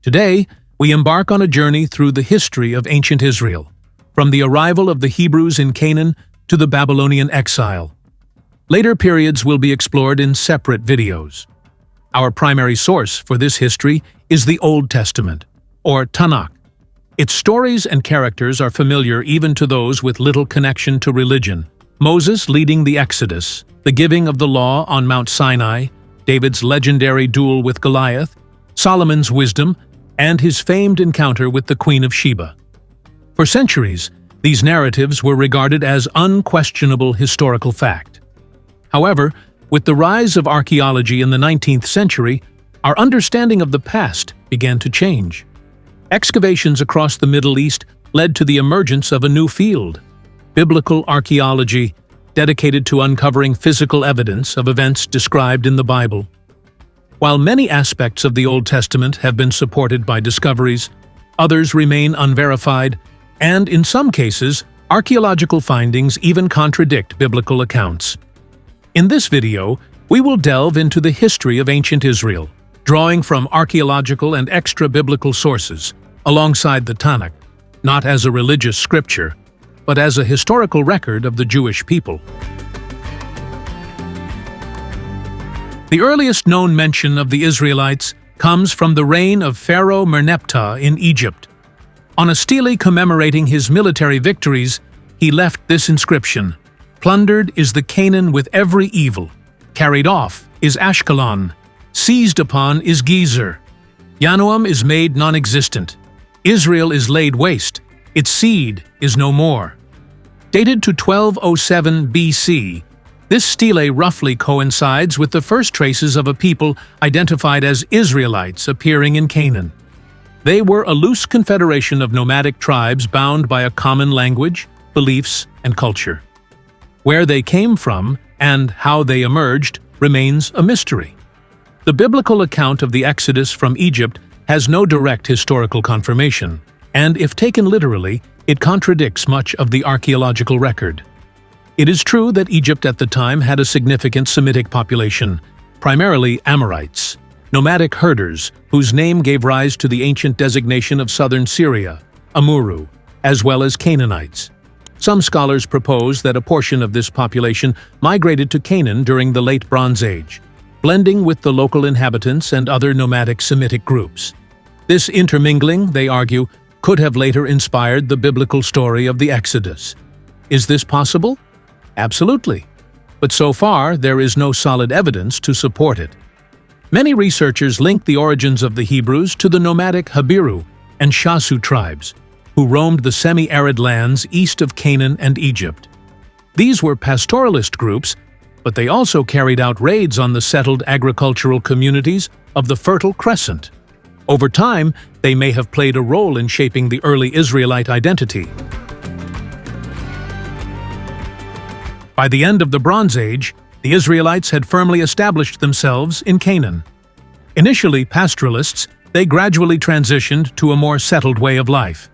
Today, we embark on a journey through the history of ancient Israel, from the arrival of the Hebrews in Canaan to the Babylonian exile. Later periods will be explored in separate videos. Our primary source for this history is the Old Testament, or Tanakh. Its stories and characters are familiar even to those with little connection to religion. Moses leading the Exodus, the giving of the law on Mount Sinai, David's legendary duel with Goliath, Solomon's wisdom, and his famed encounter with the Queen of Sheba. For centuries, these narratives were regarded as unquestionable historical fact. However, with the rise of archaeology in the 19th century, our understanding of the past began to change. Excavations across the Middle East led to the emergence of a new field, biblical archaeology, dedicated to uncovering physical evidence of events described in the Bible. While many aspects of the Old Testament have been supported by discoveries, others remain unverified, and in some cases, archaeological findings even contradict biblical accounts. In this video, we will delve into the history of ancient Israel, drawing from archaeological and extra-biblical sources, alongside the Tanakh, not as a religious scripture, but as a historical record of the Jewish people. The earliest known mention of the Israelites comes from the reign of Pharaoh Merneptah in Egypt. On a stele commemorating his military victories, he left this inscription: "Plundered is the Canaan with every evil. Carried off is Ashkelon. Seized upon is Gezer. Yanoam is made non-existent. Israel is laid waste. Its seed is no more." Dated to 1207 BC, this stele roughly coincides with the first traces of a people identified as Israelites appearing in Canaan. They were a loose confederation of nomadic tribes bound by a common language, beliefs, and culture. Where they came from and how they emerged remains a mystery. The biblical account of the Exodus from Egypt has no direct historical confirmation, and if taken literally, it contradicts much of the archaeological record. It is true that Egypt at the time had a significant Semitic population, primarily Amorites, nomadic herders whose name gave rise to the ancient designation of southern Syria, Amuru, as well as Canaanites. Some scholars propose that a portion of this population migrated to Canaan during the Late Bronze Age, blending with the local inhabitants and other nomadic Semitic groups. This intermingling, they argue, could have later inspired the biblical story of the Exodus. Is this possible? Absolutely. But so far, there is no solid evidence to support it. Many researchers link the origins of the Hebrews to the nomadic Habiru and Shasu tribes, who roamed the semi-arid lands east of Canaan and Egypt. These were pastoralist groups, but they also carried out raids on the settled agricultural communities of the Fertile Crescent. Over time, they may have played a role in shaping the early Israelite identity. By the end of the Bronze Age, the Israelites had firmly established themselves in Canaan. Initially pastoralists, they gradually transitioned to a more settled way of life.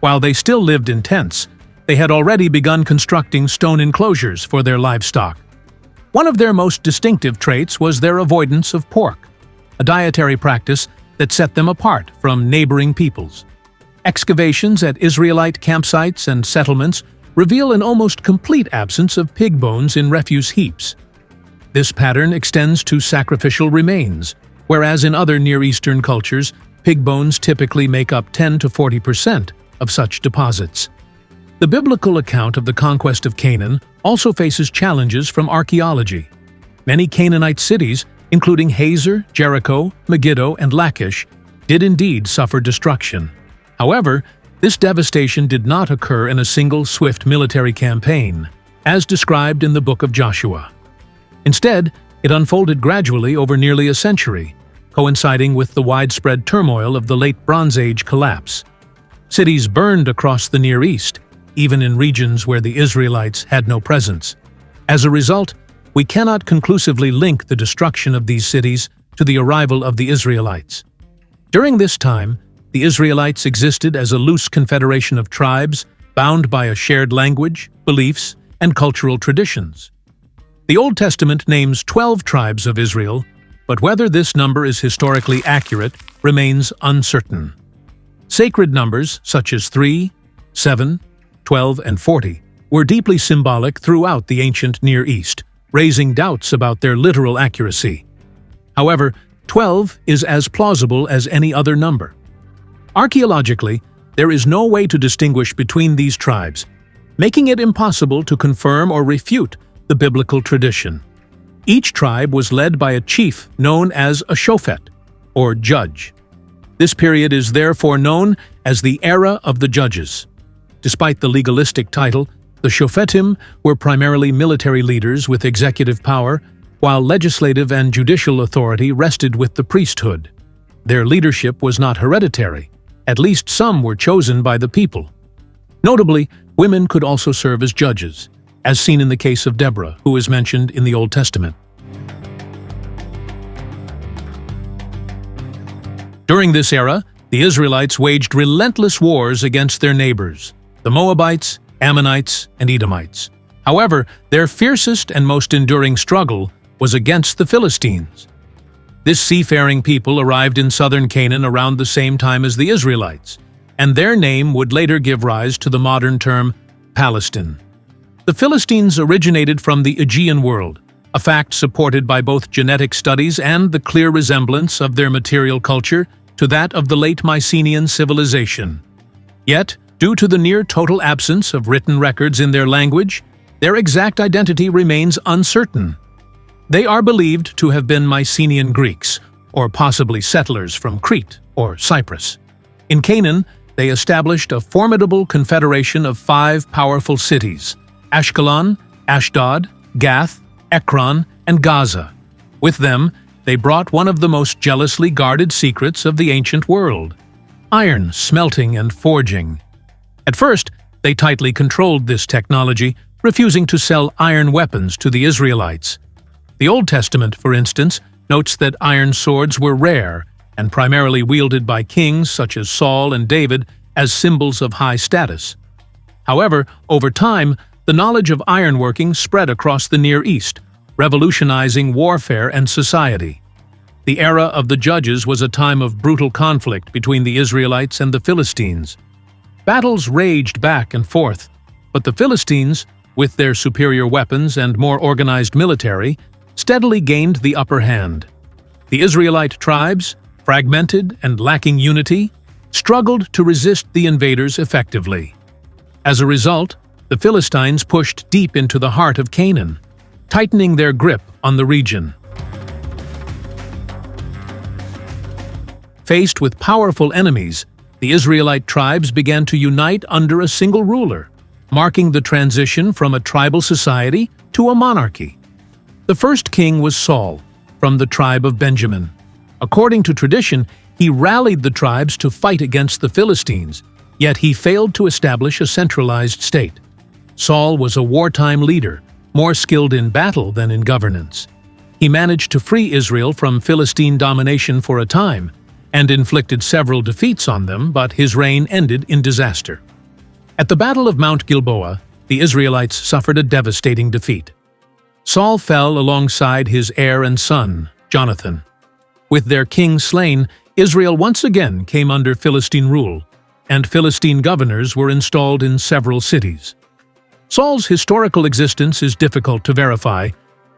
While they still lived in tents, they had already begun constructing stone enclosures for their livestock. One of their most distinctive traits was their avoidance of pork, a dietary practice that set them apart from neighboring peoples. Excavations at Israelite campsites and settlements reveal an almost complete absence of pig bones in refuse heaps. This pattern extends to sacrificial remains, whereas in other Near Eastern cultures, pig bones typically make up 10 to 40% of such deposits. The biblical account of the conquest of Canaan also faces challenges from archaeology. Many Canaanite cities, including Hazor, Jericho, Megiddo, and Lachish, did indeed suffer destruction. However, this devastation did not occur in a single swift military campaign, as described in the book of Joshua. Instead, it unfolded gradually over nearly a century, coinciding with the widespread turmoil of the Late Bronze Age collapse. Cities burned across the Near East, even in regions where the Israelites had no presence. As a result, we cannot conclusively link the destruction of these cities to the arrival of the Israelites. During this time, the Israelites existed as a loose confederation of tribes bound by a shared language, beliefs, and cultural traditions. The Old Testament names 12 tribes of Israel, but whether this number is historically accurate remains uncertain. Sacred numbers such as 3, 7, 12, and 40 were deeply symbolic throughout the ancient Near East, raising doubts about their literal accuracy. However, 12 is as plausible as any other number. Archaeologically, there is no way to distinguish between these tribes, making it impossible to confirm or refute the biblical tradition. Each tribe was led by a chief known as a shofet, or judge. This period is therefore known as the Era of the Judges. Despite the legalistic title, the shofetim were primarily military leaders with executive power, while legislative and judicial authority rested with the priesthood. Their leadership was not hereditary. At least some were chosen by the people. Notably, women could also serve as judges, as seen in the case of Deborah, who is mentioned in the Old Testament. During this era, the Israelites waged relentless wars against their neighbors, the Moabites, Ammonites, and Edomites. However, their fiercest and most enduring struggle was against the Philistines. This seafaring people arrived in southern Canaan around the same time as the Israelites, and their name would later give rise to the modern term Palestine. The Philistines originated from the Aegean world, a fact supported by both genetic studies and the clear resemblance of their material culture to that of the late Mycenaean civilization. Yet, due to the near-total absence of written records in their language, their exact identity remains uncertain. They are believed to have been Mycenaean Greeks, or possibly settlers from Crete or Cyprus. In Canaan, they established a formidable confederation of 5 powerful cities: Ashkelon, Ashdod, Gath, Ekron, and Gaza. With them, they brought one of the most jealously guarded secrets of the ancient world: iron smelting and forging. At first, they tightly controlled this technology, refusing to sell iron weapons to the Israelites. The Old Testament, for instance, notes that iron swords were rare and primarily wielded by kings such as Saul and David as symbols of high status. However, over time, the knowledge of ironworking spread across the Near East, revolutionizing warfare and society. The era of the Judges was a time of brutal conflict between the Israelites and the Philistines. Battles raged back and forth, but the Philistines, with their superior weapons and more organized military, steadily gained the upper hand. The Israelite tribes, fragmented and lacking unity, struggled to resist the invaders effectively. As a result, the Philistines pushed deep into the heart of Canaan, tightening their grip on the region. Faced with powerful enemies, the Israelite tribes began to unite under a single ruler, marking the transition from a tribal society to a monarchy. The first king was Saul, from the tribe of Benjamin. According to tradition, he rallied the tribes to fight against the Philistines, yet he failed to establish a centralized state. Saul was a wartime leader, more skilled in battle than in governance. He managed to free Israel from Philistine domination for a time, and inflicted several defeats on them, but his reign ended in disaster. At the Battle of Mount Gilboa, the Israelites suffered a devastating defeat. Saul fell alongside his heir and son, Jonathan. With their king slain, Israel once again came under Philistine rule, and Philistine governors were installed in several cities. Saul's historical existence is difficult to verify,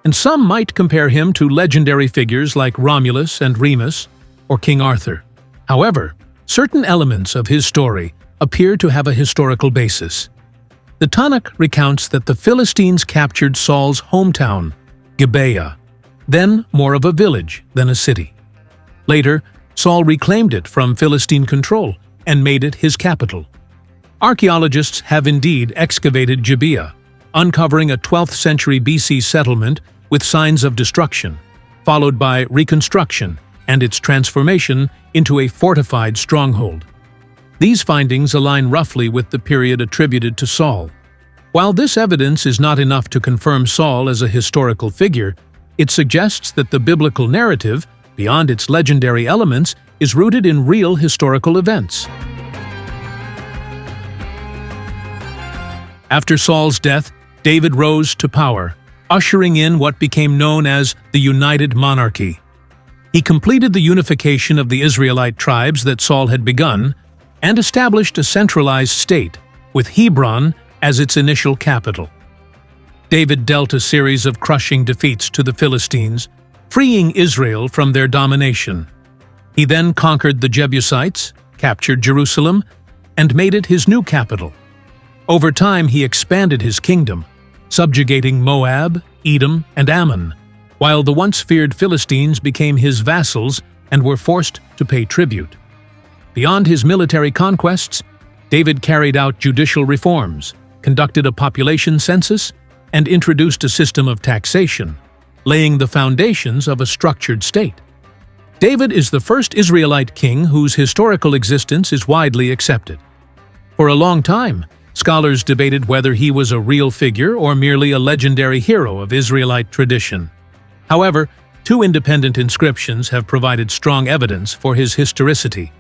and some might compare him to legendary figures like Romulus and Remus or King Arthur. However, certain elements of his story appear to have a historical basis. The Tanakh recounts that the Philistines captured Saul's hometown, Gibeah, then more of a village than a city. Later, Saul reclaimed it from Philistine control and made it his capital. Archaeologists have indeed excavated Gibeah, uncovering a 12th century BC settlement with signs of destruction, followed by reconstruction and its transformation into a fortified stronghold. These findings align roughly with the period attributed to Saul. While this evidence is not enough to confirm Saul as a historical figure, it suggests that the biblical narrative, beyond its legendary elements, is rooted in real historical events. After Saul's death, David rose to power, ushering in what became known as the United Monarchy. He completed the unification of the Israelite tribes that Saul had begun and established a centralized state, with Hebron as its initial capital. David dealt a series of crushing defeats to the Philistines, freeing Israel from their domination. He then conquered the Jebusites, captured Jerusalem, and made it his new capital. Over time, he expanded his kingdom, subjugating Moab, Edom, and Ammon, while the once feared Philistines became his vassals and were forced to pay tribute. Beyond his military conquests, David carried out judicial reforms, conducted a population census, and introduced a system of taxation, laying the foundations of a structured state. David is the first Israelite king whose historical existence is widely accepted. For a long time, scholars debated whether he was a real figure or merely a legendary hero of Israelite tradition. However, two independent inscriptions have provided strong evidence for his historicity.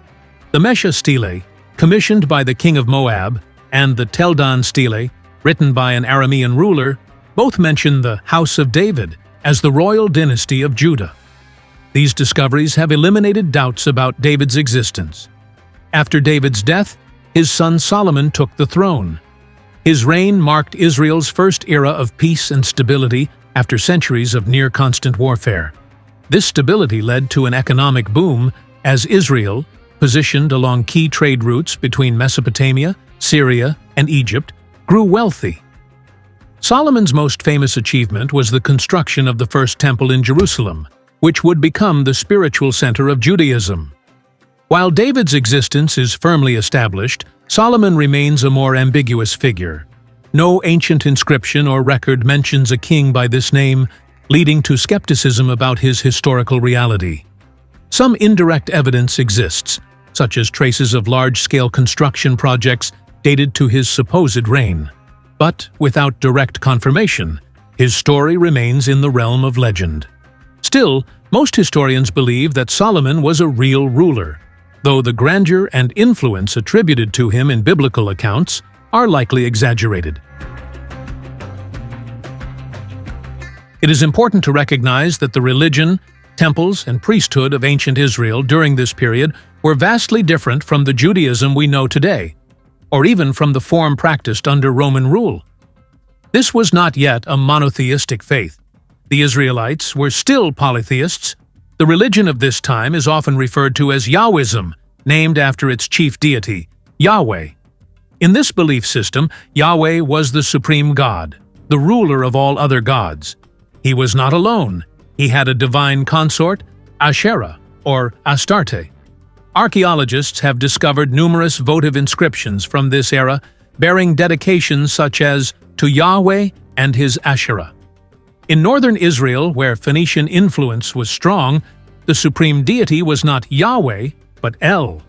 The Merneptah Stele, commissioned by the king of Moab, and the Teldan Stele, written by an Aramean ruler, both mention the House of David as the royal dynasty of Judah. These discoveries have eliminated doubts about David's existence. After David's death, his son Solomon took the throne. His reign marked Israel's first era of peace and stability after centuries of near-constant warfare. This stability led to an economic boom as Israel, positioned along key trade routes between Mesopotamia, Syria, and Egypt, grew wealthy. Solomon's most famous achievement was the construction of the first temple in Jerusalem, which would become the spiritual center of Judaism. While David's existence is firmly established, Solomon remains a more ambiguous figure. No ancient inscription or record mentions a king by this name, leading to skepticism about his historical reality. Some indirect evidence exists, such as traces of large-scale construction projects dated to his supposed reign. But without direct confirmation, his story remains in the realm of legend. Still, most historians believe that Solomon was a real ruler, though the grandeur and influence attributed to him in biblical accounts are likely exaggerated. It is important to recognize that the religion, temples, and priesthood of ancient Israel during this period were vastly different from the Judaism we know today, or even from the form practiced under Roman rule. This was not yet a monotheistic faith. The Israelites were still polytheists. The religion of this time is often referred to as Yahwism, named after its chief deity, Yahweh. In this belief system, Yahweh was the supreme God, the ruler of all other gods. He was not alone. He had a divine consort, Asherah, or Astarte. Archaeologists have discovered numerous votive inscriptions from this era bearing dedications such as to Yahweh and his Asherah. In northern Israel, where Phoenician influence was strong, the supreme deity was not Yahweh, but El.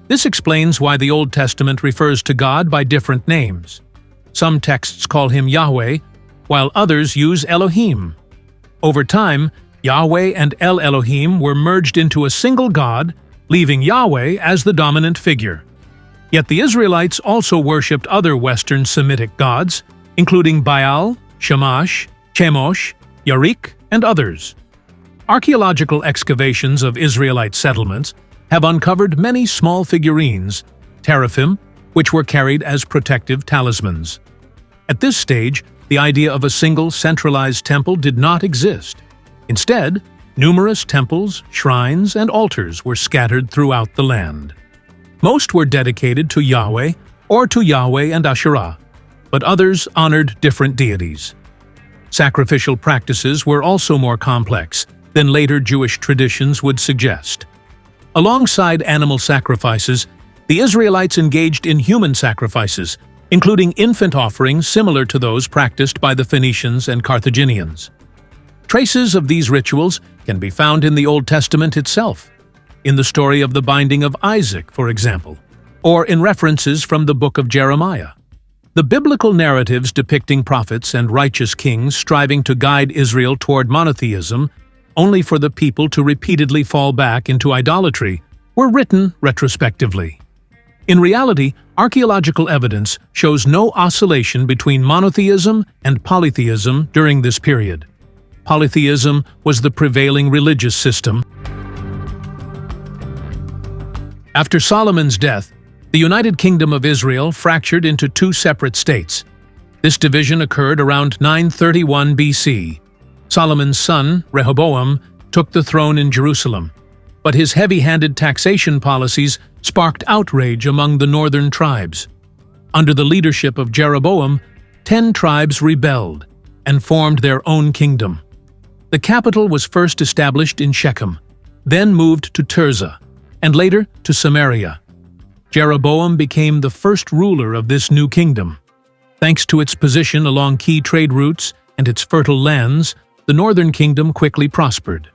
This explains why the Old Testament refers to God by different names. Some texts call him Yahweh, while others use Elohim. Over time, Yahweh and El Elohim were merged into a single God, leaving Yahweh as the dominant figure. Yet the Israelites also worshipped other Western Semitic gods, including Baal, Shamash, Chemosh, Yarik, and others. Archaeological excavations of Israelite settlements have uncovered many small figurines, teraphim, which were carried as protective talismans. At this stage, the idea of a single centralized temple did not exist. Instead, numerous temples, shrines, and altars were scattered throughout the land. Most were dedicated to Yahweh or to Yahweh and Asherah, but others honored different deities. Sacrificial practices were also more complex than later Jewish traditions would suggest. Alongside animal sacrifices, the Israelites engaged in human sacrifices, including infant offerings similar to those practiced by the Phoenicians and Carthaginians. Traces of these rituals can be found in the Old Testament itself, in the story of the binding of Isaac, for example, or in references from the book of Jeremiah. The biblical narratives depicting prophets and righteous kings striving to guide Israel toward monotheism, only for the people to repeatedly fall back into idolatry, were written retrospectively. In reality, archaeological evidence shows no oscillation between monotheism and polytheism during this period. Polytheism was the prevailing religious system, After Solomon's death, the United Kingdom of Israel fractured into two separate states. This division occurred around 931 BC. Solomon's son, Rehoboam, took the throne in Jerusalem, but his heavy-handed taxation policies sparked outrage among the northern tribes. Under the leadership of Jeroboam, 10 tribes rebelled and formed their own kingdom. The capital was first established in Shechem, then moved to Tirzah, and later to Samaria. Jeroboam became the first ruler of this new kingdom. Thanks to its position along key trade routes and its fertile lands, the northern kingdom quickly prospered.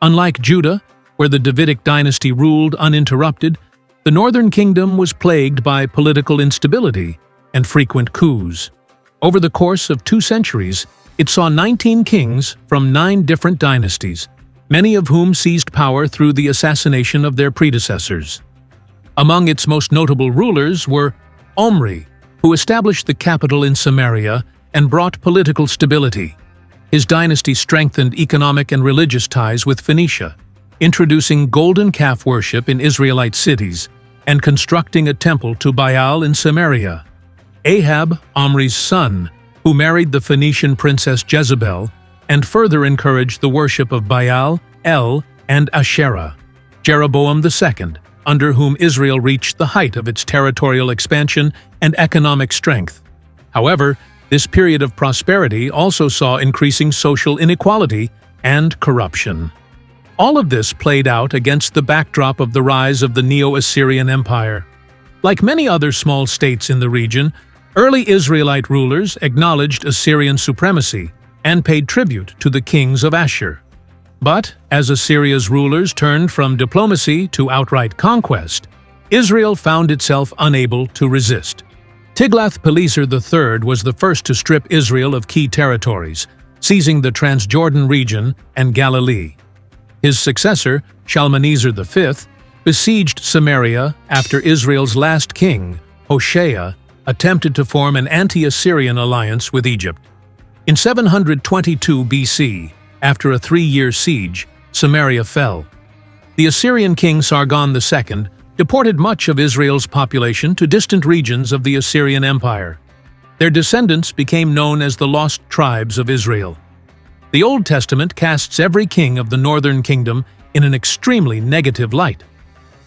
Unlike Judah, where the Davidic dynasty ruled uninterrupted, the northern kingdom was plagued by political instability and frequent coups. Over the course of 2 centuries, it saw 19 kings from 9 different dynasties, many of whom seized power through the assassination of their predecessors. Among its most notable rulers were Omri, who established the capital in Samaria and brought political stability. His dynasty strengthened economic and religious ties with Phoenicia, introducing golden calf worship in Israelite cities and constructing a temple to Baal in Samaria. Ahab, Omri's son, who married the Phoenician princess Jezebel, and further encouraged the worship of Baal, El, and Asherah. Jeroboam II, under whom Israel reached the height of its territorial expansion and economic strength. However, this period of prosperity also saw increasing social inequality and corruption. All of this played out against the backdrop of the rise of the neo-Assyrian Empire. Like many other small states in the region, early Israelite rulers acknowledged Assyrian supremacy and paid tribute to the kings of Ashur. But as Assyria's rulers turned from diplomacy to outright conquest, Israel found itself unable to resist. Tiglath-Pileser III was the first to strip Israel of key territories, seizing the Transjordan region and Galilee. His successor, Shalmaneser V, besieged Samaria after Israel's last king, Hoshea, attempted to form an anti-Assyrian alliance with Egypt. In 722 BC, after a 3-year siege, Samaria fell. The Assyrian king Sargon II deported much of Israel's population to distant regions of the Assyrian Empire. Their descendants became known as the Lost Tribes of Israel. The Old Testament casts every king of the northern kingdom in an extremely negative light.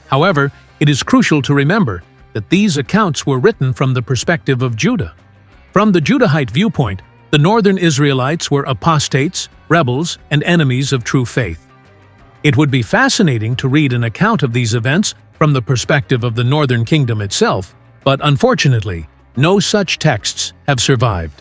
However, it is crucial to remember that these accounts were written from the perspective of Judah. From the Judahite viewpoint, the northern Israelites were apostates, rebels, and enemies of true faith. It would be fascinating to read an account of these events from the perspective of the northern kingdom itself, but unfortunately, no such texts have survived.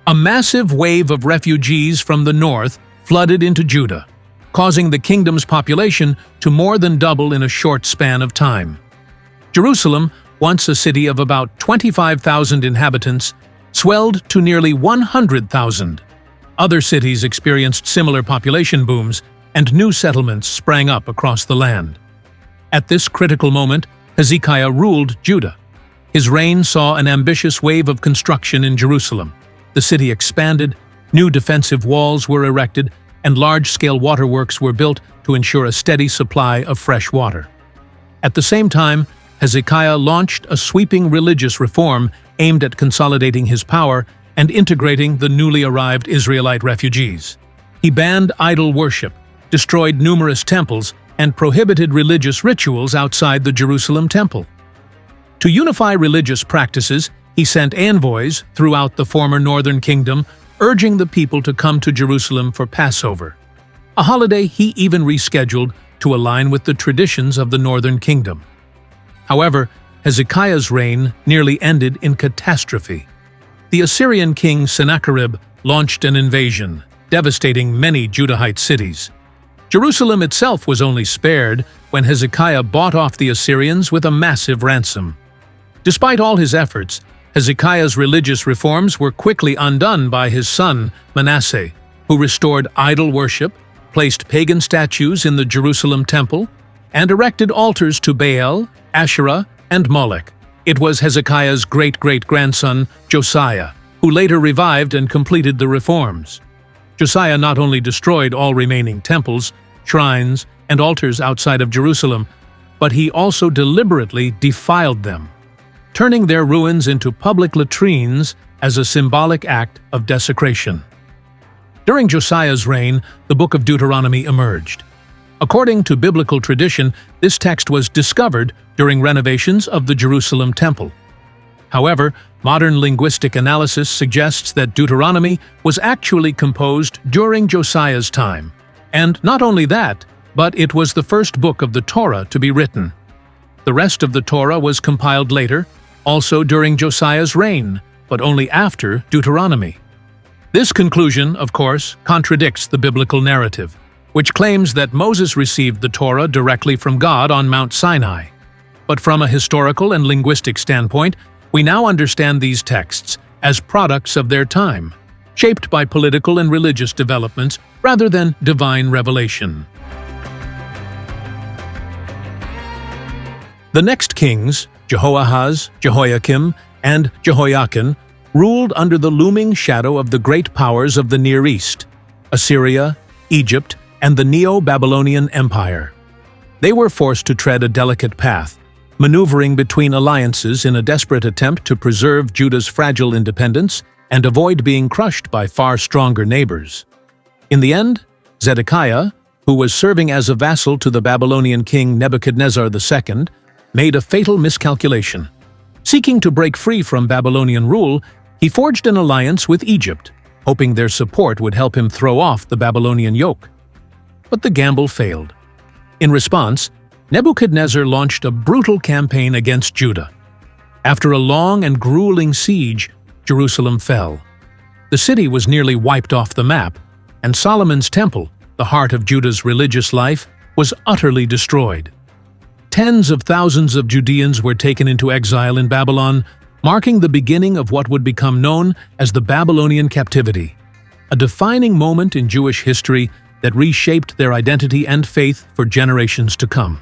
A massive wave of refugees from the north flooded into Judah, causing the kingdom's population to more than double in a short span of time. Jerusalem, once a city of about 25,000 inhabitants, swelled to nearly 100,000. Other cities experienced similar population booms, and new settlements sprang up across the land. At this critical moment, Hezekiah ruled Judah. His reign saw an ambitious wave of construction in Jerusalem. The city expanded, new defensive walls were erected, and large-scale waterworks were built to ensure a steady supply of fresh water. At the same time, Hezekiah launched a sweeping religious reform aimed at consolidating his power and integrating the newly arrived Israelite refugees. He banned idol worship, destroyed numerous temples, and prohibited religious rituals outside the Jerusalem temple. To unify religious practices, he sent envoys throughout the former northern kingdom, urging the people to come to Jerusalem for Passover, a holiday he even rescheduled to align with the traditions of the northern kingdom. However, Hezekiah's reign nearly ended in catastrophe. The Assyrian king Sennacherib launched an invasion, devastating many Judahite cities. Jerusalem itself was only spared when Hezekiah bought off the Assyrians with a massive ransom. Despite all his efforts, Hezekiah's religious reforms were quickly undone by his son, Manasseh, who restored idol worship, placed pagan statues in the Jerusalem temple, and erected altars to Baal, Asherah, and Moloch. It was Hezekiah's great-great-grandson, Josiah, who later revived and completed the reforms. Josiah not only destroyed all remaining temples, shrines, and altars outside of Jerusalem, but he also deliberately defiled them, turning their ruins into public latrines as a symbolic act of desecration. During Josiah's reign, the book of Deuteronomy emerged. According to biblical tradition, this text was discovered during renovations of the Jerusalem temple. However, modern linguistic analysis suggests that Deuteronomy was actually composed during Josiah's time. And not only that, but it was the first book of the Torah to be written. The rest of the Torah was compiled later, also during Josiah's reign, but only after Deuteronomy. This conclusion, of course, contradicts the biblical narrative, which claims that Moses received the Torah directly from God on Mount Sinai. But from a historical and linguistic standpoint, we now understand these texts as products of their time, shaped by political and religious developments rather than divine revelation. The next kings, Jehoahaz, Jehoiakim, and Jehoiakim, ruled under the looming shadow of the great powers of the Near East, Assyria, Egypt, and the Neo-Babylonian Empire. They were forced to tread a delicate path, maneuvering between alliances in a desperate attempt to preserve Judah's fragile independence and avoid being crushed by far stronger neighbors. In the end, Zedekiah, who was serving as a vassal to the Babylonian king Nebuchadnezzar II, made a fatal miscalculation. Seeking to break free from Babylonian rule, he forged an alliance with Egypt, hoping their support would help him throw off the Babylonian yoke. But the gamble failed. In response, Nebuchadnezzar launched a brutal campaign against Judah. After a long and grueling siege, Jerusalem fell. The city was nearly wiped off the map, and Solomon's temple, the heart of Judah's religious life, was utterly destroyed. Tens of thousands of Judeans were taken into exile in Babylon, marking the beginning of what would become known as the Babylonian Captivity, a defining moment in Jewish history that reshaped their identity and faith for generations to come.